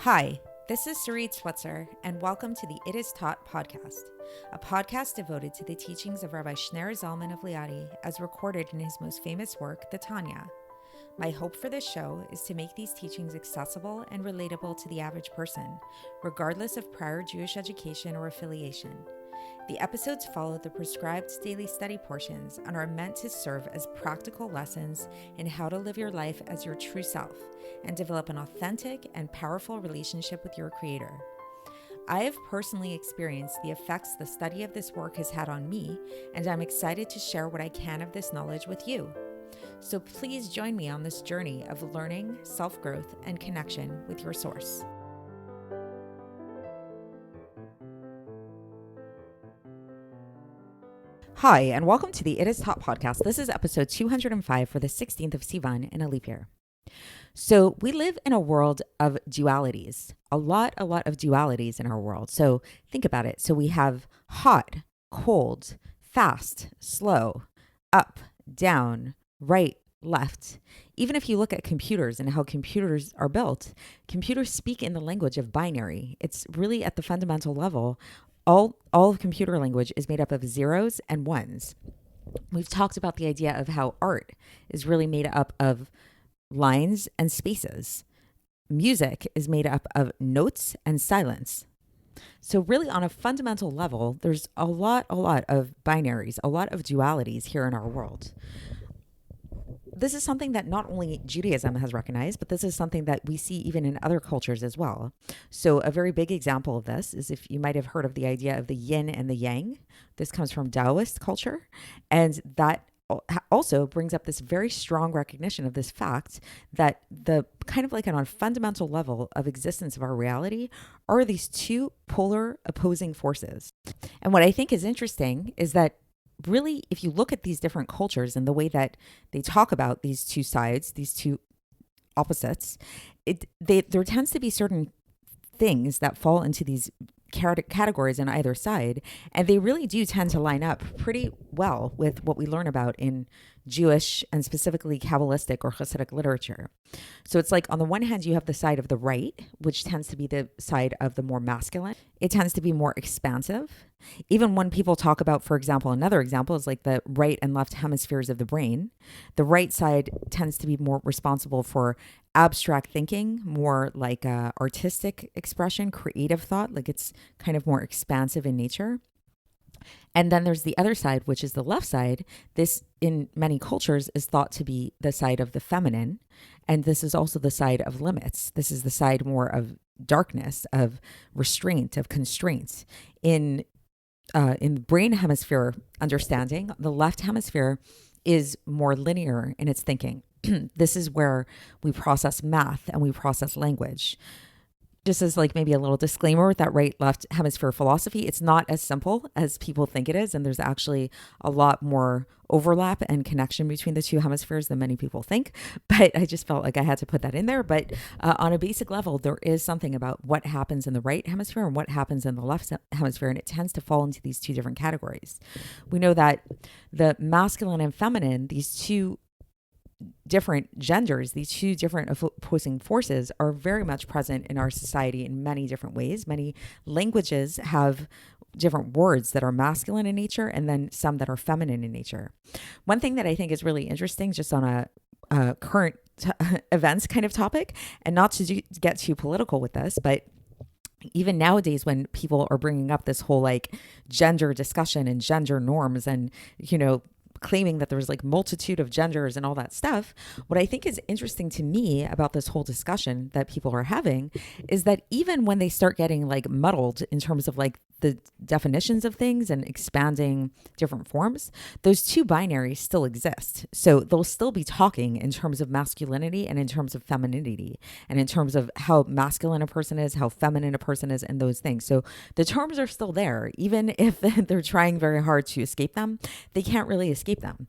Hi, this is Sarit Switzer, and welcome to the It Is Taught podcast, a podcast devoted to the teachings of Rabbi Shneur Zalman of Liadi as recorded in his most famous work, the Tanya. My hope for this show is to make these teachings accessible and relatable to the average person, regardless of prior Jewish education or affiliation. The episodes follow the prescribed daily study portions and are meant to serve as practical lessons in how to live your life as your true self and develop an authentic and powerful relationship with your Creator. I have personally experienced the effects the study of this work has had on me, and I'm excited to share what I can of this knowledge with you. So please join me on this journey of learning, self-growth, and connection with your source. Hi, and welcome to the It Is Taught podcast. This is episode 205 for the 16th of Sivan in a leap year. So we live in a world of dualities, a lot of dualities in our world. So think about it. So we have hot, cold, fast, slow, up, down, right, left. Even if you look at computers and how computers are built, computers speak in the language of binary. It's really at the fundamental level. All of computer language is made up of zeros and ones. We've talked about the idea of how art is really made up of lines and spaces. Music is made up of notes and silence. So really on a fundamental level, there's a lot of binaries, a lot of dualities here in our world. This is something that not only Judaism has recognized, but this is something that we see even in other cultures as well. So a very big example of this is if you might have heard of the idea of the yin and the yang. This comes from Taoist culture. And that also brings up this very strong recognition of this fact that the kind of like on a fundamental level of existence of our reality are these two polar opposing forces. And what I think is interesting is that really, if you look at these different cultures and the way that they talk about these two sides, these two opposites, there tends to be certain things that fall into these categories on either side, and they really do tend to line up pretty well with what we learn about in Jewish and specifically Kabbalistic or Hasidic literature. So it's like on the one hand, you have the side of the right, which tends to be the side of the more masculine. It tends to be more expansive. Even when people talk about, for example, another example is like the right and left hemispheres of the brain. The right side tends to be more responsible for abstract thinking, more like artistic expression, creative thought, like it's kind of more expansive in nature. And then there's the other side, which is the left side. This, in many cultures, is thought to be the side of the feminine. And this is also the side of limits. This is the side more of darkness, of restraint, of constraints. In brain hemisphere understanding, the left hemisphere is more linear in its thinking. This is where we process math and we process language. Just as like maybe a little disclaimer with that right-left hemisphere philosophy, it's not as simple as people think it is. And there's actually a lot more overlap and connection between the two hemispheres than many people think. But I just felt like I had to put that in there. But on a basic level, there is something about what happens in the right hemisphere and what happens in the left hemisphere. And it tends to fall into these two different categories. We know that the masculine and feminine, these two different genders, these two different opposing forces are very much present in our society in many different ways. Many languages have different words that are masculine in nature and then some that are feminine in nature. One thing that I think is really interesting just on a current events kind of topic, and not to get too political with this, but even nowadays when people are bringing up this whole like gender discussion and gender norms and, claiming that there's like multitude of genders and all that stuff. What I think is interesting to me about this whole discussion that people are having is that even when they start getting like muddled in terms of like the definitions of things and expanding different forms, those two binaries still exist. So they'll still be talking in terms of masculinity and in terms of femininity and in terms of how masculine a person is, how feminine a person is, and those things. So the terms are still there. Even if they're trying very hard to escape them, they can't really escape them.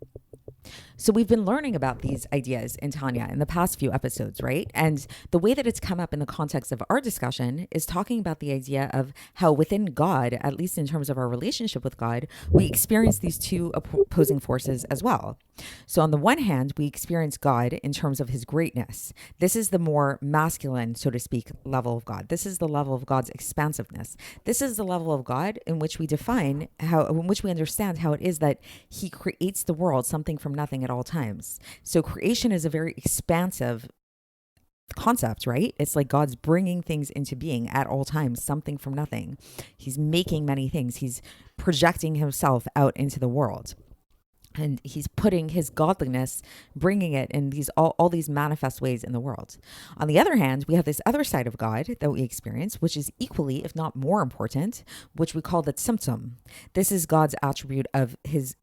So we've been learning about these ideas in Tanya in the past few episodes, right? And the way that it's come up in the context of our discussion is talking about the idea of how within God, at least in terms of our relationship with God, we experience these two opposing forces as well. So on the one hand, we experience God in terms of his greatness. This is the more masculine, so to speak, level of God. This is the level of God's expansiveness. This is the level of God in which we in which we understand how it is that he creates the world, something from nothing at all times. So creation is a very expansive concept, right? It's like God's bringing things into being at all times, something from nothing. He's making many things. He's projecting himself out into the world. And he's putting his godliness, bringing it in all these manifest ways in the world. On the other hand, we have this other side of God that we experience, which is equally, if not more important, which we call the tzimtzum. This is God's attribute of his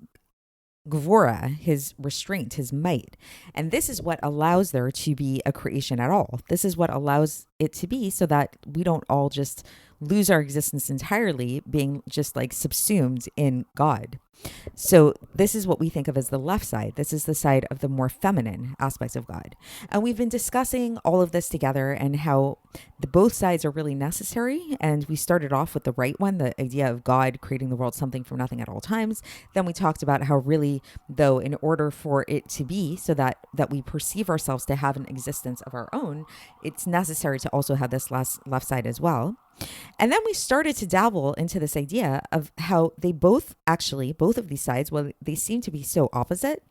Gevurah, his restraint, his might. And this is what allows there to be a creation at all. This is what allows it to be so that we don't all just lose our existence entirely, being just like subsumed in God. So this is what we think of as the left side. This is the side of the more feminine aspects of God. And we've been discussing all of this together and how both sides are really necessary. And we started off with the right one, the idea of God creating the world something from nothing at all times. Then we talked about how really, though, in order for it to be so that we perceive ourselves to have an existence of our own, it's necessary to also have this left side as well. And then we started to dabble into this idea of how they both of these sides, while they seem to be so opposite,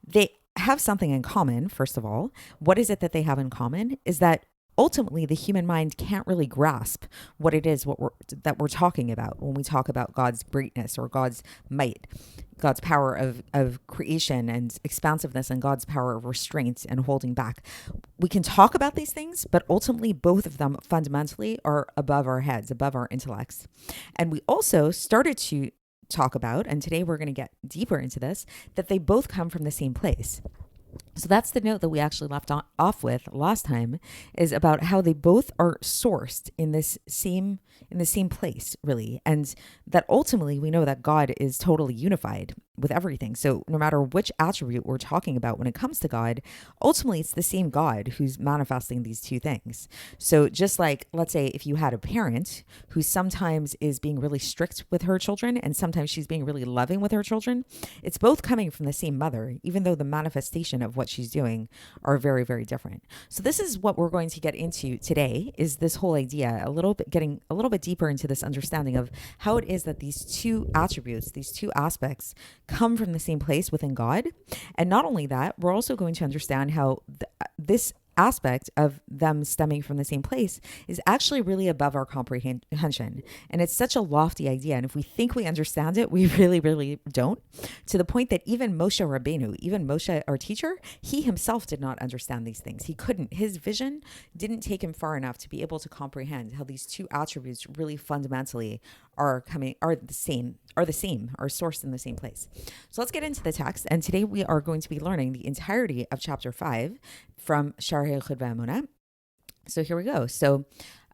they have something in common. First of all, what is it that they have in common is that ultimately the human mind can't really grasp what it is that we're talking about when we talk about God's greatness or God's might, God's power of creation and expansiveness, and God's power of restraint and holding back. We can talk about these things, but ultimately both of them fundamentally are above our heads, above our intellects. And we also started to talk about, and today we're going to get deeper into this, that they both come from the same place. So that's the note that we actually left off with last time, is about how they both are sourced in the same place, really. And that ultimately we know that God is totally unified with everything. So no matter which attribute we're talking about when it comes to God, ultimately it's the same God who's manifesting these two things. So just like, let's say if you had a parent who sometimes is being really strict with her children and sometimes she's being really loving with her children, it's both coming from the same mother, even though the manifestation of what she's doing are very, very different. So this is what we're going to get into today, is this whole idea, getting a little bit deeper into this understanding of how it is that these two attributes, these two aspects come from the same place within God. And not only that, we're also going to understand how this aspect of them stemming from the same place is actually really above our comprehension. And it's such a lofty idea. And if we think we understand it, we really, really don't. To the point that even Moshe Rabbeinu, even Moshe, our teacher, he himself did not understand these things. He couldn't. His vision didn't take him far enough to be able to comprehend how these two attributes really fundamentally are sourced in the same place. So let's get into the text. And today we are going to be learning the entirety of chapter 5 from Sha'ar Hayichud v'Emunah. So here we go. So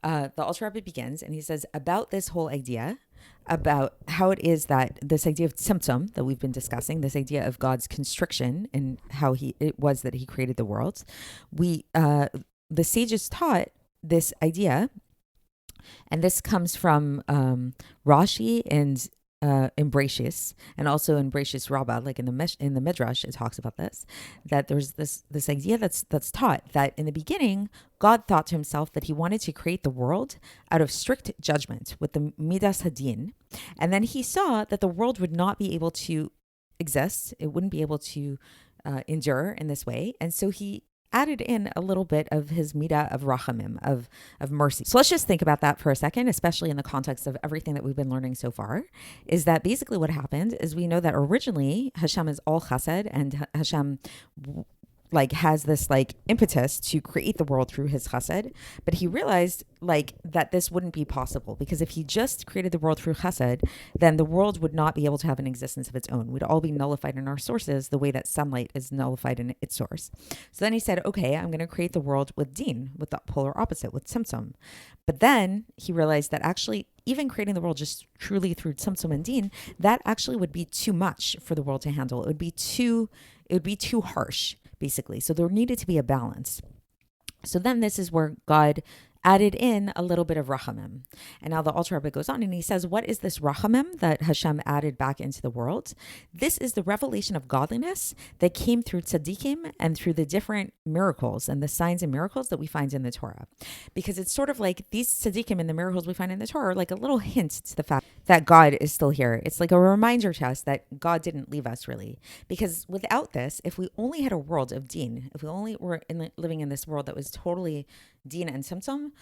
the Alter Rebbe begins, and he says about this whole idea, about how it is that this idea of tzimtzum that we've been discussing, this idea of God's constriction and how it was that he created the world. The sages taught this idea, and this comes from Rashi and in Bereshis, and also in Bereshis Rabbah, like in the Midrash, it talks about this, that there's this idea that's taught that in the beginning, God thought to himself that he wanted to create the world out of strict judgment with the Midas Hadin, and then he saw that the world would not be able to exist, it wouldn't be able to endure in this way, and so he added in a little bit of his midah of rachamim, of mercy. So let's just think about that for a second, especially in the context of everything that we've been learning so far, is that basically what happened is we know that originally Hashem is all chesed, and Hashem has this impetus to create the world through his chesed, but he realized that this wouldn't be possible, because if he just created the world through chesed, then the world would not be able to have an existence of its own. We'd all be nullified in our sources the way that sunlight is nullified in its source. So then he said, okay, I'm going to create the world with din, with the polar opposite, with tzimtzum. But then he realized that actually even creating the world just truly through tzimtzum and din, that actually would be too much for the world to handle. It would be too it would be too harsh, basically. So there needed to be a balance. So then this is where God added in a little bit of rachamim. And now the Alter Rebbe goes on and he says, what is this rachamim that Hashem added back into the world? This is the revelation of godliness that came through tzaddikim and through the different miracles and the signs and miracles that we find in the Torah. Because it's sort of like these tzaddikim and the miracles we find in the Torah are like a little hint to the fact that God is still here. It's like a reminder to us that God didn't leave us, really. Because without this, if we only had a world of din, if we only were living in this world that was totally din and symptom,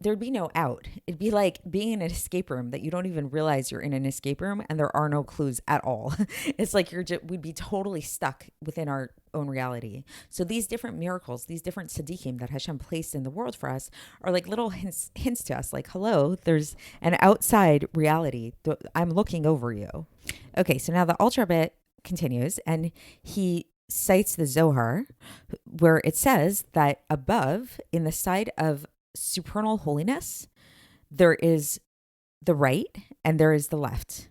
there'd be no out. It'd be like being in an escape room that you don't even realize you're in an escape room and there are no clues at all. It's like we'd be totally stuck within our own reality. So these different miracles, these different tzaddikim that Hashem placed in the world for us are like little hints to us, like, hello, there's an outside reality. I'm looking over you. Okay, so now the Alter Rebbe continues and he cites the Zohar where it says that above, in the side of supernal holiness, there is the right and there is the left.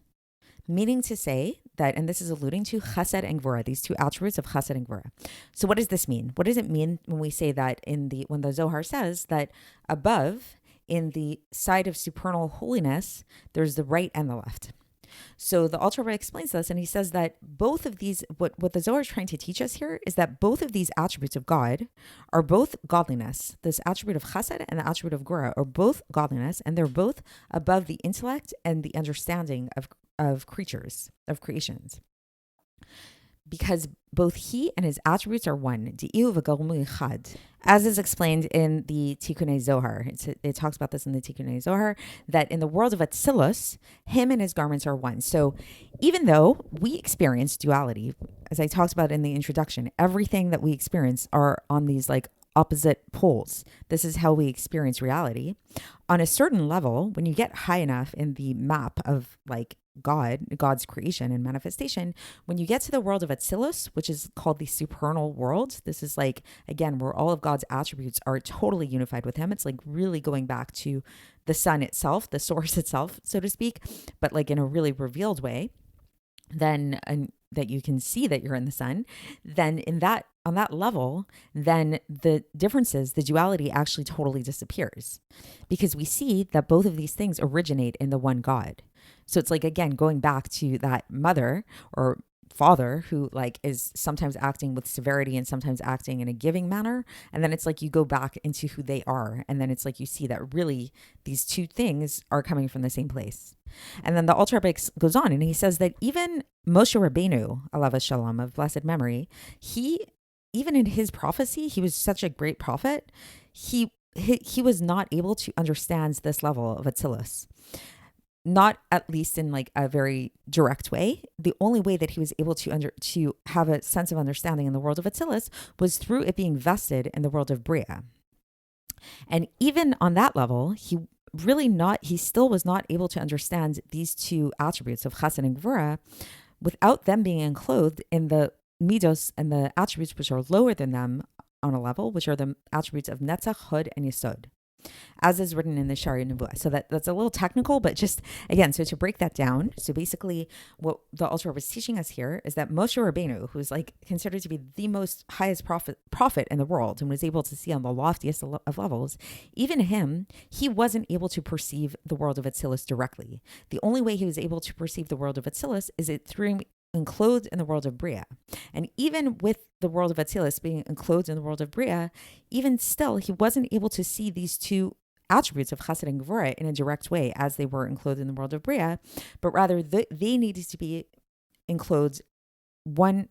Meaning to say that, and this is alluding to chesed and gevurah, these two attributes of chesed and gevurah. So what does this mean? What does it mean when we say that when the Zohar says that above, in the side of supernal holiness, there's the right and the left? So the Alter Rebbe explains this, and he says that both of these, what the Zohar is trying to teach us here is that both of these attributes of God are both godliness. This attribute of chesed and the attribute of gevurah are both godliness, and they're both above the intellect and the understanding of creatures, of creations. Because both he and his attributes are one, as is explained in the Tikkunei Zohar. It talks about this in the Tikkunei Zohar, that in the world of Atzilus, him and his garments are one. So even though we experience duality, as I talked about in the introduction, everything that we experience are on these like opposite poles. This is how we experience reality. On a certain level, when you get high enough in the map of like God's creation and manifestation, when you get to the world of Atzilus, which is called the supernal world, this is like, again, where all of God's attributes are totally unified with him. It's like really going back to the sun itself, the source itself, so to speak, but like in a really revealed way, then that you can see that you're in the sun, then on that level, then the differences, the duality actually totally disappears, because we see that both of these things originate in the one God. So it's like, again, going back to that mother or father who like is sometimes acting with severity and sometimes acting in a giving manner. And then it's like you go back into who they are. And then it's like you see that really these two things are coming from the same place. And then the Alter Rebbe goes on and he says that even Moshe Rabbeinu, alav shalom, of blessed memory, even in his prophecy, he was such a great prophet. He was not able to understand this level of Atzilus. Not at least in like a very direct way. The only way that he was able to have a sense of understanding in the world of Atzilus was through it being vested in the world of Bria. And even on that level, he still was not able to understand these two attributes of chesed and gevurah without them being enclosed in the midos and the attributes which are lower than them on a level, which are the attributes of netzach, hod, and yesod, as is written in the Sha'ar. So that's a little technical, but just again, so to break that down, so basically what the Alter Rebbe was teaching us here is that Moshe Rabbeinu, who's like considered to be the most highest prophet in the world and was able to see on the loftiest of levels, even him, he wasn't able to perceive the world of Atzilus directly. The only way he was able to perceive the world of Atzilus is it through enclosed in the world of Bria. And even with the world of Atzilus being enclosed in the world of Bria, even still, he wasn't able to see these two attributes of chesed and gevurah in a direct way as they were enclosed in the world of Bria, but rather they needed to be enclosed with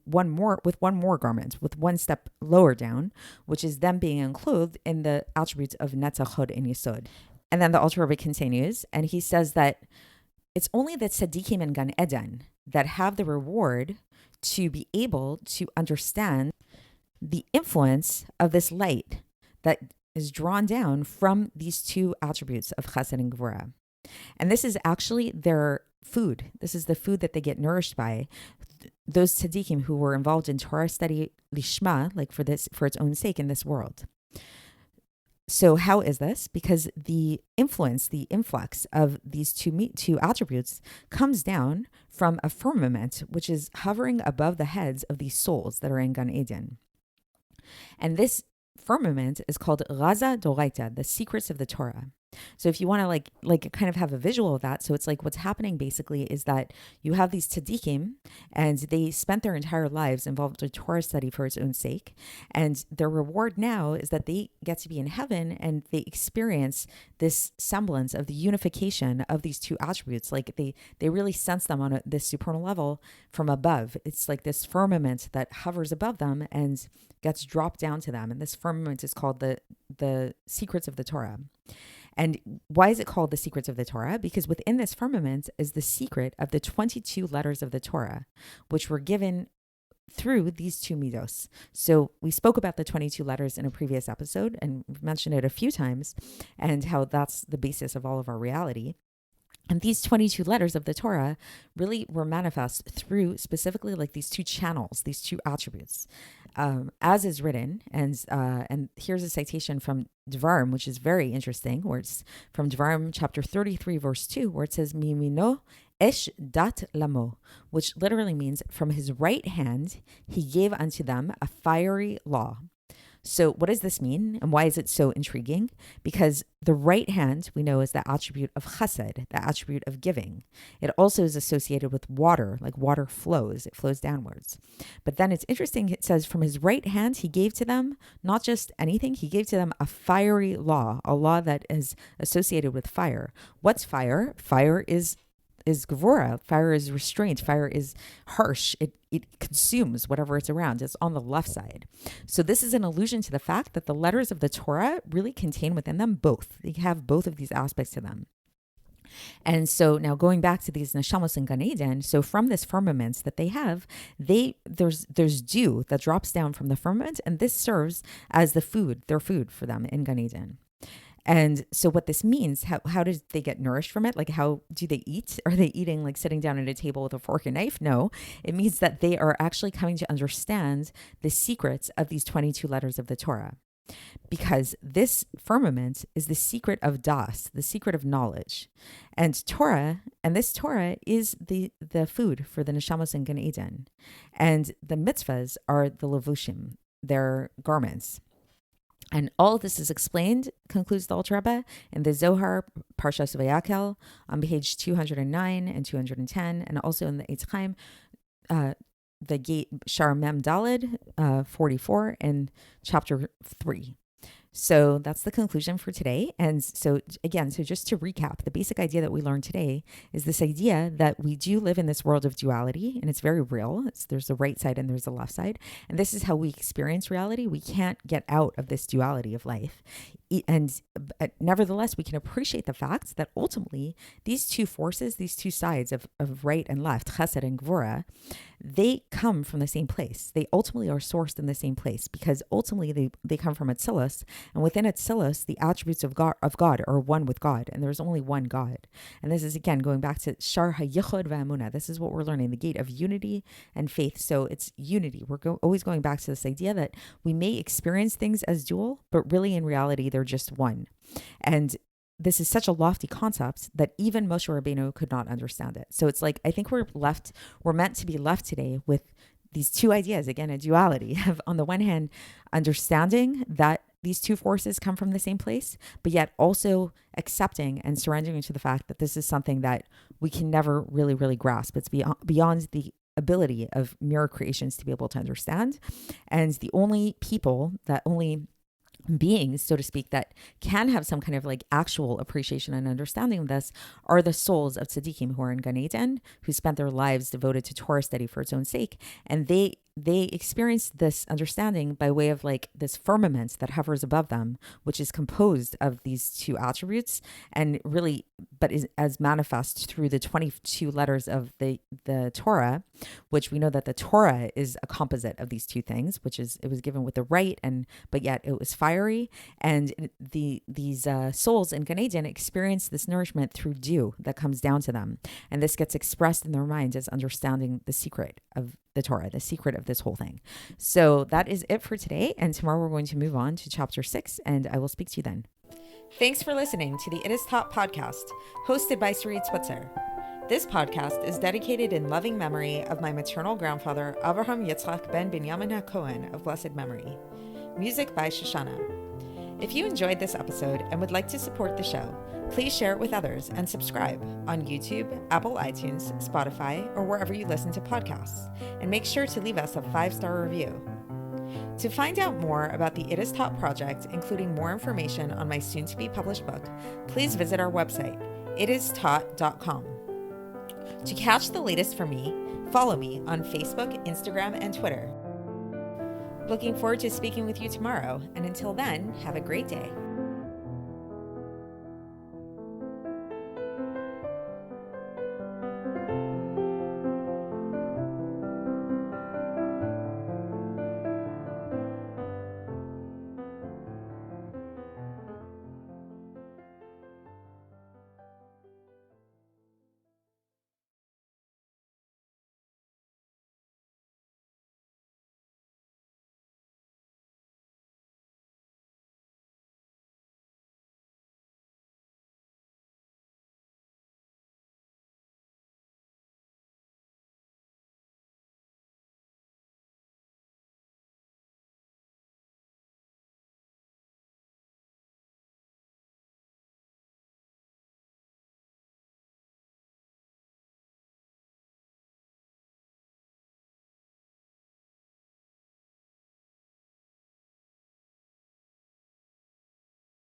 one more garment, with one step lower down, which is them being enclosed in the attributes of netzach, hod, and yesod. And then the Alter Rebbe continues, and he says that it's only the tzaddikim in Gan Eden that have the reward to be able to understand the influence of this light that is drawn down from these two attributes of chesed and gevurah. And this is actually their food. This is the food that they get nourished by. Those tzaddikim who were involved in Torah study lishma, like for its own sake in this world. so how is this? Because the influx of these two attributes comes down from a firmament, which is hovering above the heads of these souls that are in Gan Eden. And this firmament is called Raza Doraita, the secrets of the Torah. So if you want to like kind of have a visual of that, so it's like what's happening basically is that you have these tzaddikim, and they spent their entire lives involved in Torah study for its own sake, and their reward now is that they get to be in heaven and they experience this semblance of the unification of these two attributes. Like they really sense them on this supernal level from above. It's like this firmament that hovers above them and gets dropped down to them, and this firmament is called the secrets of the Torah. And why is it called the secrets of the Torah? Because within this firmament is the secret of the 22 letters of the Torah, which were given through these two midos. So we spoke about the 22 letters in a previous episode, and we've mentioned it a few times, and how that's the basis of all of our reality. And these 22 letters of the Torah really were manifest through specifically like these two channels, these two attributes, as is written. And here's a citation from Devarim, which is very interesting, where it's from Devarim chapter 33, verse 2, where it says, Mimino esh dat lamo, which literally means from his right hand, he gave unto them a fiery law. So what does this mean, and why is it so intriguing? Because the right hand, we know, is the attribute of chesed, the attribute of giving. It also is associated with water, like water flows, it flows downwards. But then it's interesting, it says from his right hand, he gave to them not just anything, he gave to them a fiery law, a law that is associated with fire. What's fire? Fire is Gevurah. Fire is restraint. Fire is harsh. It consumes whatever it's around. It's on the left side. So this is an allusion to the fact that the letters of the Torah really contain within them both. They have both of these aspects to them. And so now going back to these neshamos in Gan Eden, so from this firmament that they have, there's dew that drops down from the firmament, and this serves as their food for them in Gan Eden. And so what this means, how do they get nourished from it? Like, how do they eat? Are they eating like sitting down at a table with a fork and knife? No, it means that they are actually coming to understand the secrets of these 22 letters of the Torah. Because this firmament is the secret of das, the secret of knowledge. And this Torah is the food for the neshamos in Gan Eden. And the mitzvahs are the levushim, their garments. And all of this is explained, concludes the Alter Rebbe, in the Zohar, Parshas Vayakel, on page 209 and 210, and also in the Eitz Chaim, the gate Sha'ar Mem Daled, 44, and chapter 3. So that's the conclusion for today. And so again, so just to recap, the basic idea that we learned today is this idea that we do live in this world of duality, and it's very real. There's the right side and there's the left side. And this is how we experience reality. We can't get out of this duality of life. And nevertheless, we can appreciate the fact that ultimately these two forces, these two sides of right and left, chesed and gevurah, they come from the same place. They ultimately are sourced in the same place, because ultimately they come from Atzilus, and within Atzilus, the attributes of God are one with God, and there's only one God. And this is, again, going back to Sha'ar Hayichud v'Emunah. This is what we're learning, the gate of unity and faith. So it's unity. We're always going back to this idea that we may experience things as dual, but really in reality, they're just one. And this is such a lofty concept that even Moshe Rabbeinu could not understand it. So it's like, I think we're meant to be left today with these two ideas, again, a duality of, on the one hand, understanding that these two forces come from the same place, but yet also accepting and surrendering to the fact that this is something that we can never really, really grasp. It's beyond the ability of mere creations to be able to understand. And the only beings, so to speak, that can have some kind of like actual appreciation and understanding of this are the souls of tzaddikim who are in Gan Eden, who spent their lives devoted to Torah study for its own sake. And they experienced this understanding by way of like this firmament that hovers above them, which is composed of these two attributes, and really, but is as manifest through the 22 letters of the Torah, which we know that the Torah is a composite of these two things, which is, it was given with the right, but yet it was fiery. And these souls in Gan Eden experience this nourishment through dew that comes down to them. And this gets expressed in their minds as understanding the secret of the Torah, the secret of this whole thing. So that is it for today. And tomorrow we're going to move on to chapter 6, and I will speak to you then. Thanks for listening to the It Is Taught podcast, hosted by Sarit Switzer. This podcast is dedicated in loving memory of my maternal grandfather, Avraham Yitzchak ben Binyamin HaKohen of blessed memory. Music by Shoshana. If you enjoyed this episode and would like to support the show, please share it with others and subscribe on YouTube, Apple iTunes, Spotify, or wherever you listen to podcasts. And make sure to leave us a 5-star review. To find out more about the It Is Taught project, including more information on my soon-to-be published book, please visit our website, itistaught.com. To catch the latest from me, follow me on Facebook, Instagram, and Twitter. Looking forward to speaking with you tomorrow, and until then, have a great day.